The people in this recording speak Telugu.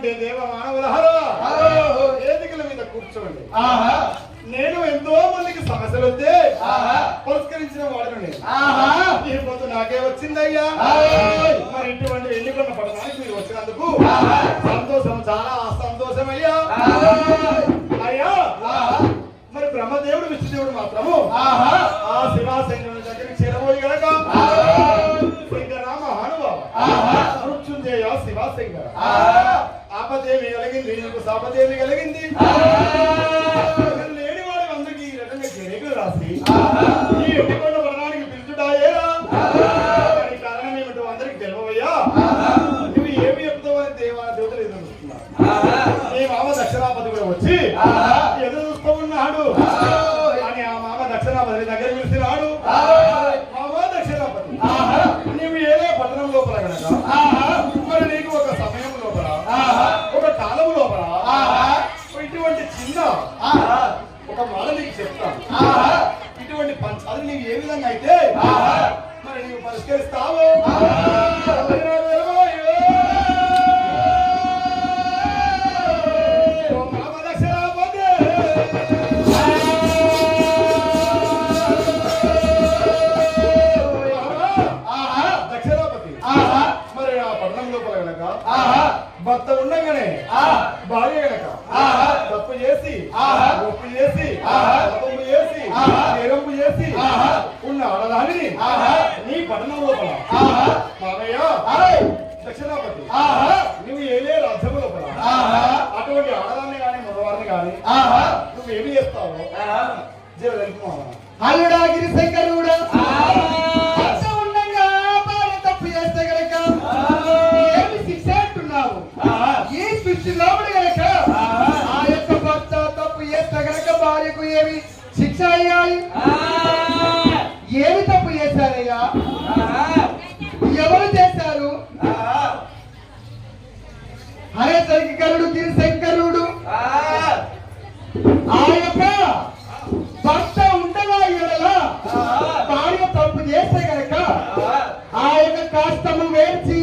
ఉండే దేవ మానవులహరా వేదికల మీద కూర్చోండి. నేను ఎంతో మందికి సమస్యలు వస్తే పరిష్కరించిన వాడను నేను. ఈ పొద్దు నాకే వచ్చిందయ్యా. మరి ఇటువంటి ఎన్నికల పడడానికి మీరు వచ్చినందుకు సంతోషం, చాలా సంతోషం అయ్యా. అయ్యా మరి బ్రహ్మదేవుడు విష్ణుదేవుడు మాత్రము ఆ శివాశంకరుని దగ్గరికి చేరబోయి గనక శ్రీరామ హానుభావ మృత్యుంజయ శివాశంకర ఆపదేవి కలిగింది, నీకు శాపదేవి కలిగింది. లేనివాడి అందరికి ఈ రకంగా జరేగులు రాసి ఈ ఎన్నికొండ పడడానికి పిలుచుడాయేరా. దానికి కారణం ఏమిటో అందరికి తెలివయ్యా. నువ్వు ఏమి చెప్తావు అని దేవతలు ఎదురు చూస్తున్నారు. నీ మామ దక్షిణాపతి కూడా వచ్చి ఎదురు చూస్తూ ఉన్నాడు అని ఆ మామ దక్షిణాపతి దగ్గర పిలిచినాడు. మామ దక్షిణాపతి, నువ్వు ఏదో పట్టణం లోపల కనుక మరి నీకు ఒక సమయం లోపల, ఒక కాలం లోపల ఇటువంటి చిన్న ఒక మాట నీకు చెప్తాను. ఇటువంటి పంచాలు నీవు ఏ విధంగా అయితే మరి నీవు పరిష్కరిస్తావు. భర్త ఉండగానే భార్య గనక తప్పు చేసి ఒప్పు చేసి తప్పు చేసి నేరంపు చేసి ఉన్న ఆడదానిని నీ పట్టణం లోపల మామయ్య దక్షిణాపతి నువ్వు ఏలే రాజ్యము లోపల అటువంటి ఆడదాన్ని కానీ మగవారిని కానీ నువ్వేమి చేస్తావు జీవన అల్లుడాగిరి శంకరుడు ఈ సృష్టిలో గనక ఆ యొక్క భర్త తప్పు చేస్తే గనక భార్యకు ఏమి శిక్ష అయ్యాలి? ఏమి తప్పు చేశారయ్యా? ఎవరు చేశారు అనేసరికి కరుడు గిరిశంకరుడు ఆ యొక్క భర్త ఉండగా ఎడల భార్య తప్పు చేస్తే గనక ఆ యొక్క కష్టము వేర్చి